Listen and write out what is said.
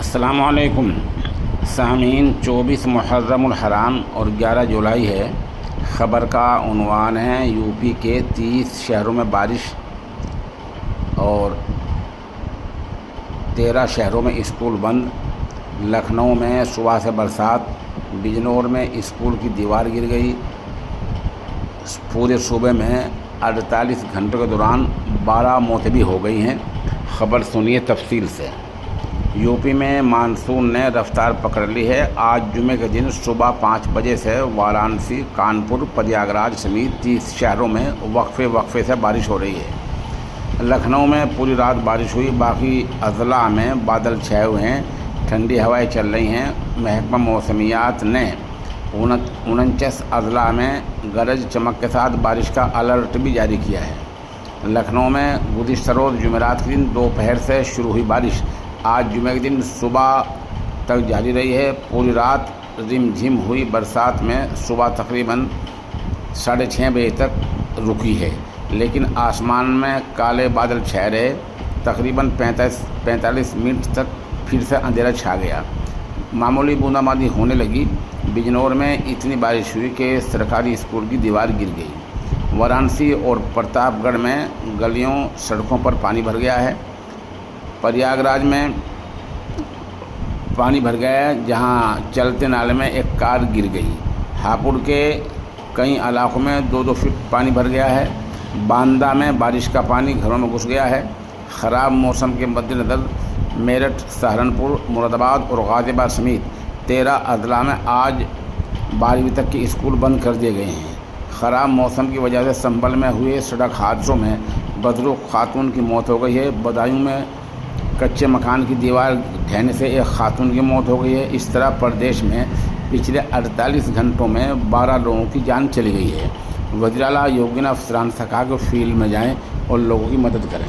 अस्सलामुअलैकुम सामीन। 24 मुहर्रमुल हराम और 11 जुलाई है। ख़बर का उन्वान है यूपी के 30 शहरों में बारिश और 13 शहरों में स्कूल बंद। लखनऊ में सुबह से बरसात, बिजनौर में स्कूल की दीवार गिर गई। पूरे सूबे में 48 घंटों के दौरान 12 मौतें भी हो गई हैं। ख़बर सुनिए तफसील से। यूपी में मानसून ने रफ्तार पकड़ ली है। आज जुमे के दिन सुबह 5 बजे से वाराणसी, कानपुर, प्रयागराज समेत 30 शहरों में वक्फे से बारिश हो रही है। लखनऊ में पूरी रात बारिश हुई। बाकी अजला में बादल छाए हुए हैं, ठंडी हवाएं चल रही हैं। महकमा मौसमियात ने 49 अजला में गरज चमक के साथ बारिश का अलर्ट भी जारी किया है। लखनऊ में गुज़िश्ता रोज़ जुमेरात के दिन दोपहर से शुरू हुई बारिश आज जुमे के दिन सुबह तक जारी रही है। पूरी रात रिमझिम हुई बरसात में सुबह तकरीबन 6:30 बजे तक रुकी है, लेकिन आसमान में काले बादल छाए रहे। तकरीबन 45 मिनट तक फिर से अंधेरा छा गया। मामूली बूंदाबांदी होने लगी। बिजनौर में इतनी बारिश हुई कि सरकारी स्कूल की दीवार गिर गई। वाराणसी और प्रतापगढ़ में गलियों सड़कों पर पानी भर गया है। प्रयागराज में पानी भर गया है, जहां चलते नाले में एक कार गिर गई। हापुड़ के कई इलाकों में 2-2 फीट पानी भर गया है। बांदा में बारिश का पानी घरों में घुस गया है। ख़राब मौसम के मद्देनज़र मेरठ, सहारनपुर, मुरादाबाद और गाज़ियाबाद समेत 13 अजला में आज 12वीं तक के स्कूल बंद कर दिए गए हैं। ख़राब मौसम की वजह से संभल में हुए सड़क हादसों में बदरूक खातून की मौत हो गई है। बदायूं में कच्चे मकान की दीवार ढहने से एक खातून की मौत हो गई है। इस तरह प्रदेश में पिछले 48 घंटों में 12 लोगों की जान चली गई है। वज़ीर आला योगी ने अफसरान से कहा कि फील्ड में जाएं और लोगों की मदद करें।